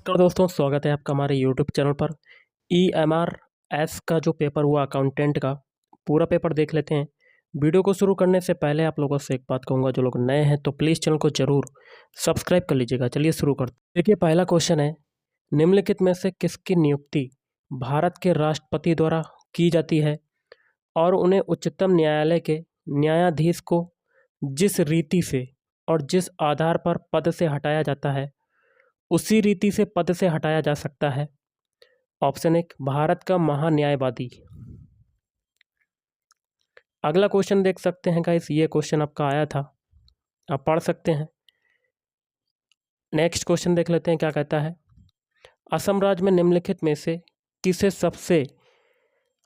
नमस्कार दोस्तों, स्वागत है आपका हमारे यूट्यूब चैनल पर। EMRS का जो पेपर हुआ अकाउंटेंट का, पूरा पेपर देख लेते हैं। वीडियो को शुरू करने से पहले आप लोगों से एक बात कहूँगा, जो लोग नए हैं तो प्लीज़ चैनल को ज़रूर सब्सक्राइब कर लीजिएगा। चलिए शुरू करते हैं। देखिए, पहला क्वेश्चन है, निम्नलिखित में से किसकी नियुक्ति भारत के राष्ट्रपति द्वारा की जाती है और उन्हें उच्चतम न्यायालय के न्यायाधीश को जिस रीति से और जिस आधार पर पद से हटाया जाता है उसी रीति से पद से हटाया जा सकता है। ऑप्शन 1, भारत का महान्यायवादी। अगला क्वेश्चन देख सकते हैं गाइस, ये क्वेश्चन आपका आया था, आप पढ़ सकते हैं। नेक्स्ट क्वेश्चन देख लेते हैं क्या कहता है। असम राज्य में निम्नलिखित में से किसे सबसे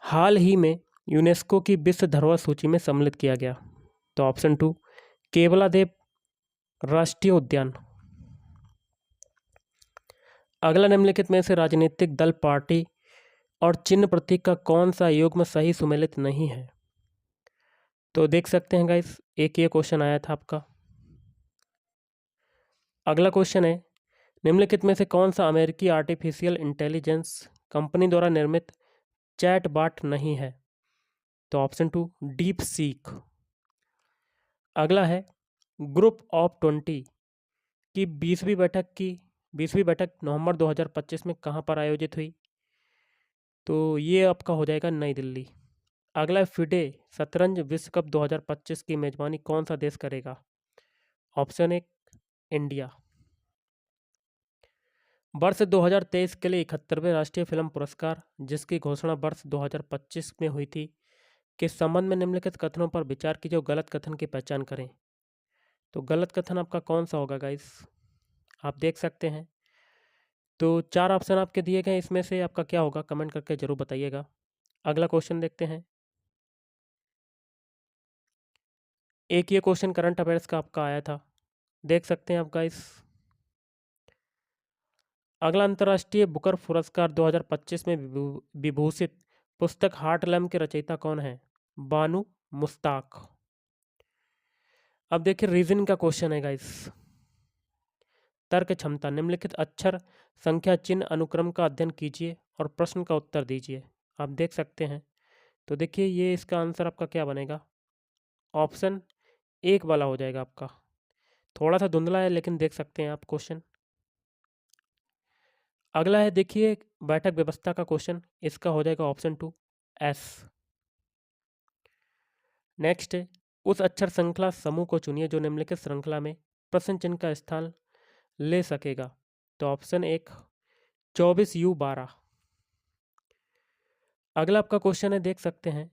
हाल ही में यूनेस्को की विश्व धरोहर सूची में सम्मिलित किया गया? तो ऑप्शन 2, केवलादेव राष्ट्रीय उद्यान। अगला, निम्नलिखित में से राजनीतिक दल, पार्टी और चिन्ह प्रतीक का कौन सा युग्म सही सुमेलित नहीं है? तो देख सकते हैं गाइस, एक ये क्वेश्चन आया था आपका। अगला क्वेश्चन है, निम्नलिखित में से कौन सा अमेरिकी आर्टिफिशियल इंटेलिजेंस कंपनी द्वारा निर्मित चैट बॉट नहीं है? तो ऑप्शन 2, डीप सीक। अगला है, ग्रुप ऑफ 20 की 20वीं बैठक नवंबर 2025 में कहाँ पर आयोजित हुई? तो ये आपका हो जाएगा नई दिल्ली। अगला, फिडे शतरंज विश्व कप 2025 की मेजबानी कौन सा देश करेगा? Option 1, India. वर्ष 2023 के लिए 71वें राष्ट्रीय फिल्म पुरस्कार, जिसकी घोषणा वर्ष 2025 में हुई थी, के संबंध में निम्नलिखित कथनों पर विचार कीजिए और गलत कथन की पहचान करें। तो गलत कथन आपका कौन सा होगा गाइस, आप देख सकते हैं। तो 4 ऑप्शन आपके दिए गए, इसमें से आपका क्या होगा कमेंट करके जरूर बताइएगा। अगला क्वेश्चन देखते हैं। एक ये क्वेश्चन करंट अफेयर्स का आपका आया था, देख सकते हैं आप गाइस। अगला, अंतर्राष्ट्रीय बुकर पुरस्कार 2025 में विभूषित पुस्तक हार्टलैम के रचयिता कौन है? बानू मुश्ताक। अब देखिए, रीजनिंग का क्वेश्चन है गाइस। तर्क क्षमता, निम्नलिखित अक्षर संख्या चिन्ह अनुक्रम का अध्ययन कीजिए और प्रश्न का उत्तर दीजिए। आप देख सकते हैं। तो देखिए, ये इसका आंसर आपका क्या बनेगा? ऑप्शन 1 वाला हो जाएगा आपका। थोड़ा सा धुंधला है लेकिन देख सकते हैं आप क्वेश्चन। अगला है, देखिए, बैठक व्यवस्था का क्वेश्चन, इसका हो जाएगा ऑप्शन 2, एस। नेक्स्ट है, उस अक्षर श्रृंखला समूह को चुनिए जो निम्नलिखित श्रृंखला में प्रश्न चिन्ह का स्थान ले सकेगा। तो ऑप्शन 1, 24U12। अगला आपका क्वेश्चन है, देख सकते हैं,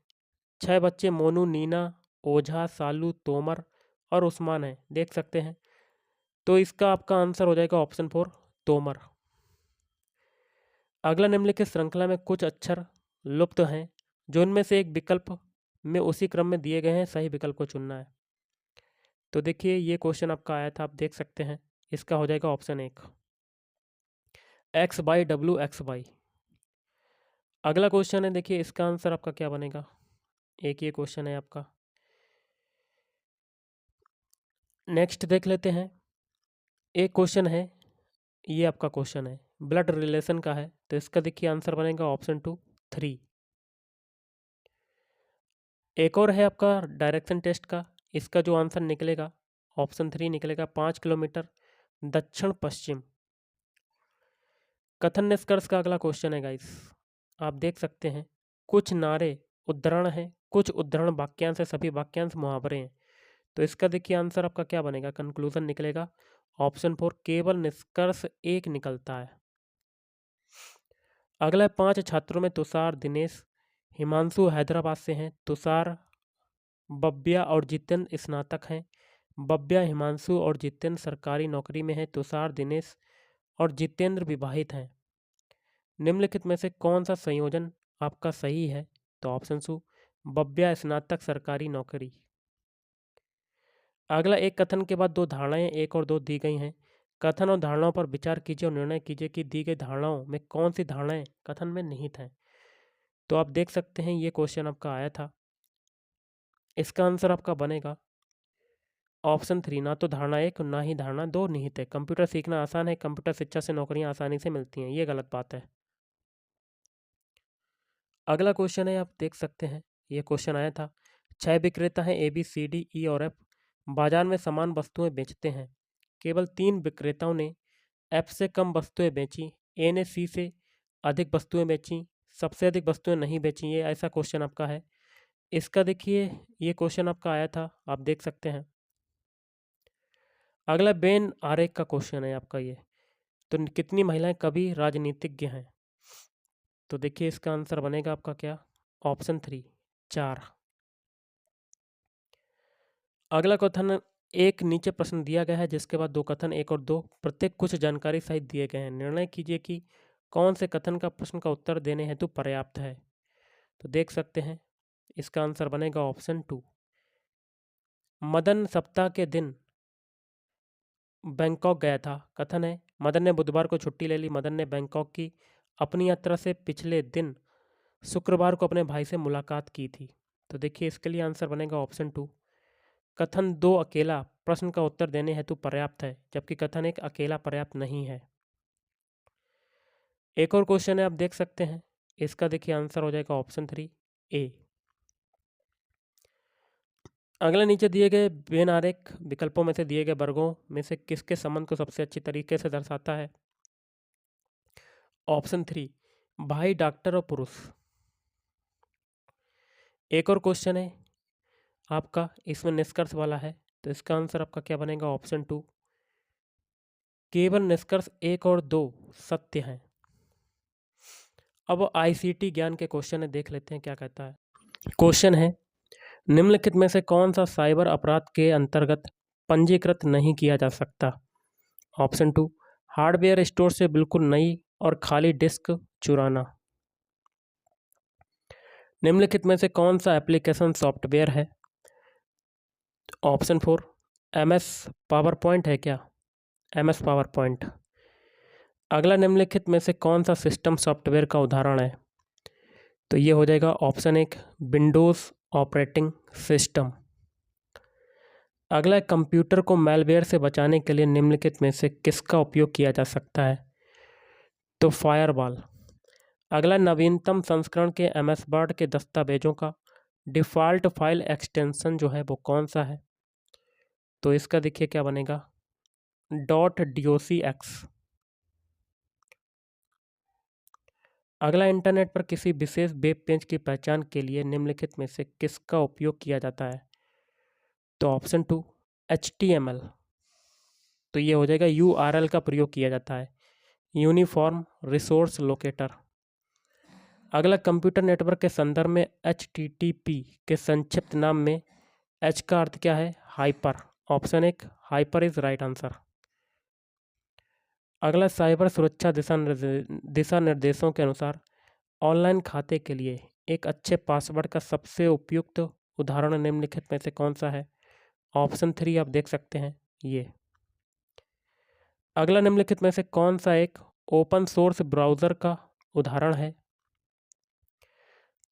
6 बच्चे मोनू, नीना, ओझा, सालू, तोमर और उस्मान हैं, देख सकते हैं। तो इसका आपका आंसर हो जाएगा ऑप्शन 4, तोमर। अगला, निम्नलिखित श्रृंखला में कुछ अक्षर लुप्त हैं जो इनमें से एक विकल्प में उसी क्रम में दिए गए हैं, सही विकल्प को चुनना है। तो देखिए, ये क्वेश्चन आपका आया था, आप देख सकते हैं। इसका हो जाएगा ऑप्शन 1, XYWXY। अगला क्वेश्चन है, देखिए, इसका आंसर आपका क्या बनेगा? एक ये क्वेश्चन है आपका। नेक्स्ट देख लेते हैं। एक क्वेश्चन है, ये आपका क्वेश्चन है, ब्लड रिलेशन का है, तो इसका देखिए आंसर बनेगा ऑप्शन 2, 3। एक और है आपका डायरेक्शन टेस्ट का, इसका जो आंसर निकलेगा ऑप्शन 3 निकलेगा, 5 किलोमीटर दक्षिण पश्चिम। कथन निष्कर्ष का अगला क्वेश्चन है गाइस, आप देख सकते हैं, कुछ नारे उद्धरण हैं, कुछ उद्धरण वाक्यांश है, सभी वाक्यांश मुहावरे हैं। तो इसका देखिए आंसर आपका क्या बनेगा, कंक्लूजन निकलेगा ऑप्शन 4, केवल निष्कर्ष 1 निकलता है। अगला 5 छात्रों में तुषार, दिनेश, हिमांशु हैदराबाद से हैं, तुषार, बब्या और जितेंद्र स्नातक हैं, बब्या, हिमांशु और जितेंद्र सरकारी नौकरी में हैं, तुषार, दिनेश और जितेंद्र विवाहित हैं। निम्नलिखित में से कौन सा संयोजन आपका सही है? तो ऑप्शन 2, बब्या स्नातक सरकारी नौकरी। अगला, एक कथन के बाद 2 धारणाएं 1 और 2 दी गई हैं, कथन और धारणाओं पर विचार कीजिए और निर्णय कीजिए कि दी गई धारणाओं में कौन सी धारणाएं कथन में निहित हैं। तो आप देख सकते हैं, ये क्वेश्चन आपका आया था, इसका आंसर आपका बनेगा ऑप्शन 3, ना तो धारणा 1 ना ही धारणा 2 निहित है। कंप्यूटर सीखना आसान है, कंप्यूटर शिक्षा से नौकरियां आसानी से मिलती हैं, ये गलत बात है। अगला क्वेश्चन है, आप देख सकते हैं, ये क्वेश्चन आया था। 6 विक्रेता हैं ABCDE और F, बाजार में समान वस्तुएं बेचते हैं। केवल 3 विक्रेताओं ने F से कम वस्तुएं बेची, A ने C से अधिक वस्तुएं बेची, सबसे अधिक वस्तुएं नहीं बेची। ये ऐसा क्वेश्चन आपका है। इसका देखिए, ये क्वेश्चन आपका आया था, आप देख सकते हैं। अगला बेन आरेख का क्वेश्चन है आपका ये। तो कितनी महिलाएं कभी राजनीतिज्ञ हैं? तो देखिए इसका आंसर बनेगा आपका क्या, ऑप्शन 3, 4। अगला कथन, एक नीचे प्रश्न दिया गया है जिसके बाद 2 कथन 1 और 2 प्रत्येक कुछ जानकारी सहित दिए गए हैं। निर्णय कीजिए कि कौन से कथन का प्रश्न का उत्तर देने हेतु पर्याप्त है। तो देख सकते हैं, इसका आंसर बनेगा ऑप्शन 2। मदन सप्ताह के दिन बैंकॉक गया था। कथन है, मदन ने बुधवार को छुट्टी ले ली। मदन ने बैंकॉक की अपनी यात्रा से पिछले दिन शुक्रवार को अपने भाई से मुलाकात की थी। तो देखिए इसके लिए आंसर बनेगा ऑप्शन 2। कथन 2 अकेला प्रश्न का उत्तर देने हेतु पर्याप्त है, जबकि कथन 1 अकेला पर्याप्त नहीं है। एक और क्वेश्चन है, आप देख सकते हैं, इसका देखिए आंसर हो जाएगा ऑप्शन 3, A। अगला नीचे दिए गए वेन आरेख विकल्पों में से दिए गए वर्गों में से किसके संबंध को सबसे अच्छी तरीके से दर्शाता है? ऑप्शन 3, भाई, डॉक्टर और पुरुष। एक और क्वेश्चन है आपका, इसमें निष्कर्ष वाला है। तो इसका आंसर आपका क्या बनेगा, ऑप्शन 2, केवल निष्कर्ष 1 और 2 सत्य हैं। अब ICT ज्ञान के क्वेश्चन है, देख लेते हैं क्या कहता है। क्वेश्चन है, निम्नलिखित में से कौन सा साइबर अपराध के अंतर्गत पंजीकृत नहीं किया जा सकता? ऑप्शन 2, हार्डवेयर स्टोर से बिल्कुल नई और खाली डिस्क चुराना। निम्नलिखित में से कौन सा एप्लीकेशन सॉफ्टवेयर है? ऑप्शन 4, MS पावर पॉइंट है क्या? MS power point. अगला, निम्नलिखित में से कौन सा सिस्टम सॉफ्टवेयर का उदाहरण है? तो ये हो जाएगा ऑप्शन 1, विंडोज़ ऑपरेटिंग सिस्टम। अगला, कंप्यूटर को मैलवेयर से बचाने के लिए निम्नलिखित में से किसका उपयोग किया जा सकता है? तो फायरवॉल। अगला, नवीनतम संस्करण के MS वर्ड के दस्तावेजों का डिफ़ॉल्ट फाइल एक्सटेंशन जो है वो कौन सा है? तो इसका देखिए क्या बनेगा, .docx। अगला, इंटरनेट पर किसी विशेष वेब पेज की पहचान के लिए निम्नलिखित में से किसका उपयोग किया जाता है? तो ऑप्शन 2, HTML। तो ये हो जाएगा URL का प्रयोग किया जाता है, यूनिफॉर्म रिसोर्स लोकेटर। अगला, कंप्यूटर नेटवर्क के संदर्भ में HTTP के संक्षिप्त नाम में H का अर्थ क्या है? Hyper. Option 1, hyper is right answer. अगला, साइबर सुरक्षा दिशा निर्देशों के अनुसार ऑनलाइन खाते के लिए एक अच्छे पासवर्ड का सबसे उपयुक्त उदाहरण निम्नलिखित में से कौन सा है? ऑप्शन 3 आप देख सकते हैं ये। अगला, निम्नलिखित में से कौन सा एक ओपन सोर्स ब्राउज़र का उदाहरण है?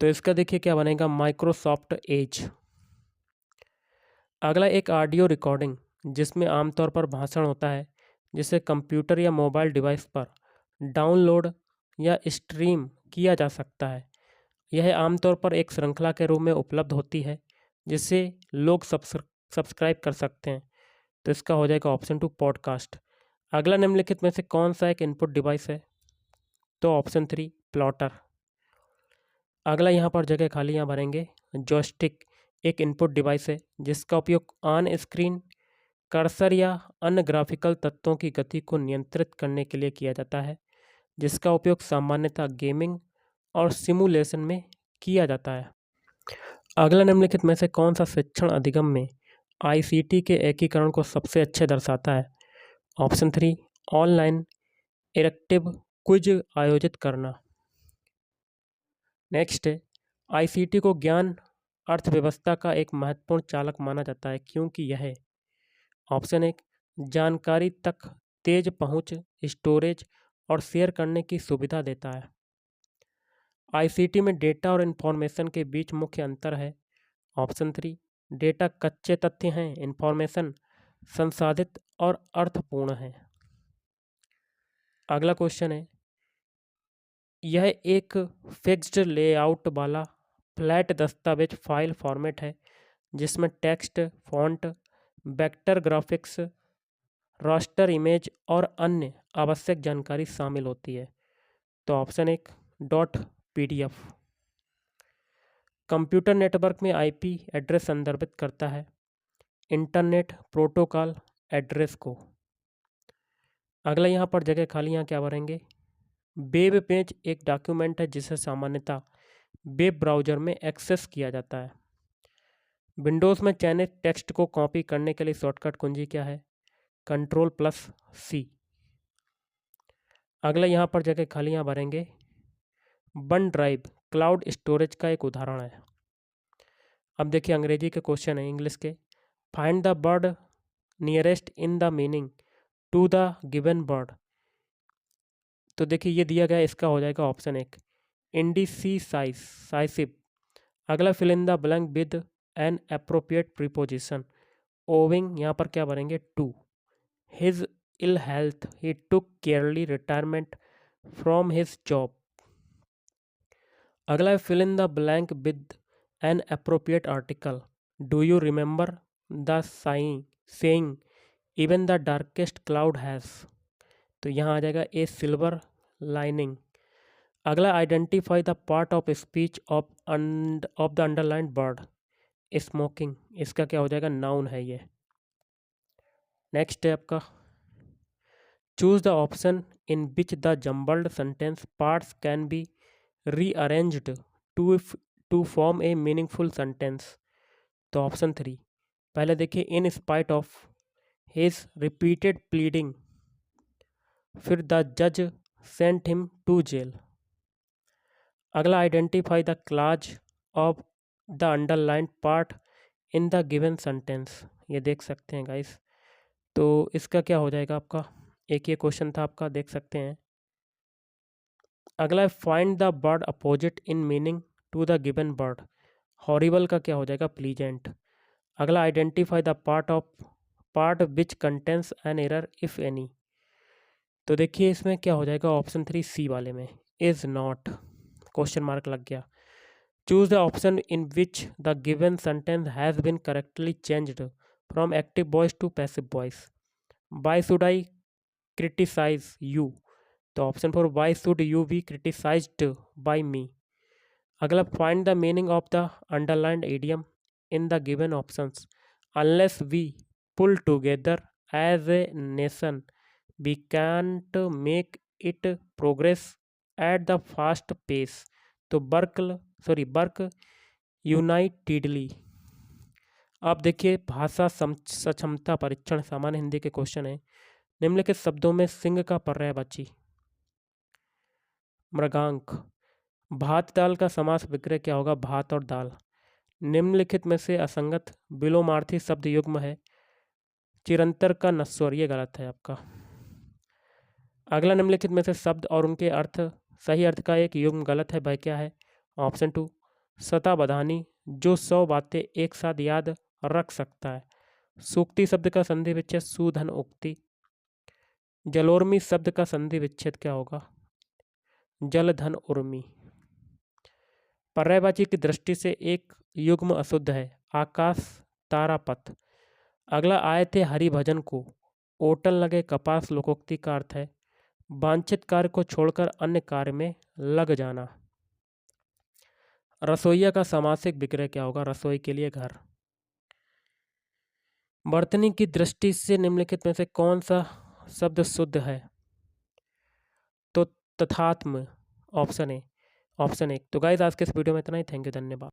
तो इसका देखिए क्या बनेगा, माइक्रोसॉफ्ट एज। अगला, एक ऑडियो रिकॉर्डिंग जिसमें आमतौर पर भाषण होता है, जिसे कंप्यूटर या मोबाइल डिवाइस पर डाउनलोड या स्ट्रीम किया जा सकता है। यह आमतौर पर एक श्रृंखला के रूप में उपलब्ध होती है जिसे लोग सब्सक्राइब कर सकते हैं। तो इसका हो जाएगा ऑप्शन 2, पॉडकास्ट। अगला, निम्नलिखित में से कौन सा एक इनपुट डिवाइस है? तो ऑप्शन 3, प्लॉटर। अगला, यहाँ पर जगह खाली यहाँ भरेंगे। जॉयस्टिक एक इनपुट डिवाइस है जिसका उपयोग ऑन स्क्रीन कर्सर या अन्य ग्राफिकल तत्वों की गति को नियंत्रित करने के लिए किया जाता है, जिसका उपयोग सामान्यतः गेमिंग और सिमुलेशन में किया जाता है। अगला, निम्नलिखित में से कौन सा शिक्षण अधिगम में ICT के एकीकरण को सबसे अच्छे दर्शाता है? ऑप्शन 3, ऑनलाइन इंटरैक्टिव क्विज आयोजित करना। नेक्स्ट है, ICT को ज्ञान अर्थव्यवस्था का एक महत्वपूर्ण चालक माना जाता है क्योंकि यह ऑप्शन 1, जानकारी तक तेज पहुंच, स्टोरेज और शेयर करने की सुविधा देता है। ICT में डेटा और इन्फॉर्मेशन के बीच मुख्य अंतर है। ऑप्शन 3, डेटा कच्चे तथ्य हैं, इन्फॉर्मेशन संसाधित और अर्थपूर्ण है। अगला क्वेश्चन है, यह एक फिक्स्ड लेआउट वाला फ्लैट दस्तावेज फाइल फॉर्मेट है जिसमें text, font, vector graphics, raster image और अन्य आवश्यक जानकारी शामिल होती है। तो ऑप्शन 1 .pdf। कंप्यूटर नेटवर्क में आईपी एड्रेस संदर्भित करता है इंटरनेट प्रोटोकॉल एड्रेस को। अगला यहाँ पर जगह खाली, यहाँ क्या भरेंगे? वेब पेज एक डॉक्यूमेंट है जिसे सामान्यतः वेब ब्राउज़र में एक्सेस किया जाता है। विंडोज़ में चयनित टेक्स्ट को कॉपी करने के लिए शॉर्टकट कुंजी क्या है? Ctrl+C। अगला यहाँ पर जगह खाली, यहाँ भरेंगे वन ड्राइव क्लाउड स्टोरेज का एक उदाहरण है। अब देखिए अंग्रेजी के क्वेश्चन है, इंग्लिश के। Find the word nearest in the meaning to the given word. तो देखिए ये दिया गया, इसका हो जाएगा ऑप्शन 1 इंडिसिसाइसिव। अगला fill in the blank with an appropriate preposition. Owing, यहाँ पर क्या भरेंगे? To his ill health he took early retirement from his job. अगला है fill in the blank with an appropriate article. Do you remember the saying even the darkest cloud has. तो यहाँ आ जाएगा ए सिल्वर लाइनिंग। अगला identify the part of speech of the underlined word. Smoking, इसका क्या हो जाएगा? Noun है ये। नेक्स्ट है आपका, choose the option in which the jumbled sentence parts can be rearranged to form a meaningful sentence. तो ऑप्शन 3, पहले देखिए in spite of his repeated pleading, फिर द जज सेंट हिम टू जेल। अगला identify the clause of the underlined part in the given sentence. ये देख सकते हैं गाइस। तो इसका क्या हो जाएगा आपका? एक ये क्वेश्चन था आपका, देख सकते हैं। अगला है find the word opposite in meaning to the given word. Horrible का क्या हो जाएगा? प्लीजेंट। अगला identify the part which contains an error if any. तो देखिए इसमें क्या हो जाएगा? ऑप्शन 3 सी वाले में इज नॉट, क्वेश्चन मार्क लग गया। Choose the option in which the given sentence has been correctly changed from active voice to passive voice. Why should I criticise you. तो option 4 why should you be criticised by me. अगला find the meaning of the underlined idiom in the given options. Unless we pull together as a nation we can't make it progress at the fast pace. तो work unitedly. अब देखिए भाषा सक्षमता परीक्षण सामान्य हिंदी के question है। निम्नलिखित शब्दों में सिंह का पर्यायवाची। मृगांक। भात दाल का समास विग्रह क्या होगा? भात और दाल। निम्नलिखित में से असंगत विलोमार्थी शब्द युग्म है। चिरंतर का नश्वर, ये गलत है आपका। अगला निम्नलिखित में से शब्द और उनके अर्थ सही अर्थ का एक युग्म गलत है, वह क्या है? ऑप्शन 2 शतावधानी, जो 100 बातें एक साथ याद रख सकता है। सूक्ति शब्द का संधि विच्छेद सुधन उक्ति। जलोर्मी शब्द का संधि विच्छेद क्या होगा? जलधन उर्मी। पर्यायवाची की दृष्टि से एक युग्म अशुद्ध है। आकाश तारापथ। अगला आए थे हरि भजन को, ओटल लगे कपास लोकोक्ति का अर्थ है वांछित कार्य को छोड़कर अन्य कार्य में लग जाना। रसोईया का सामासिक विग्रह क्या होगा? रसोई के लिए घर। वर्तनी की दृष्टि से निम्नलिखित में से कौन सा शब्द शुद्ध है? तो तथात्म, ऑप्शन 1। तो गाइस आज के इस वीडियो में इतना ही। थैंक यू, धन्यवाद।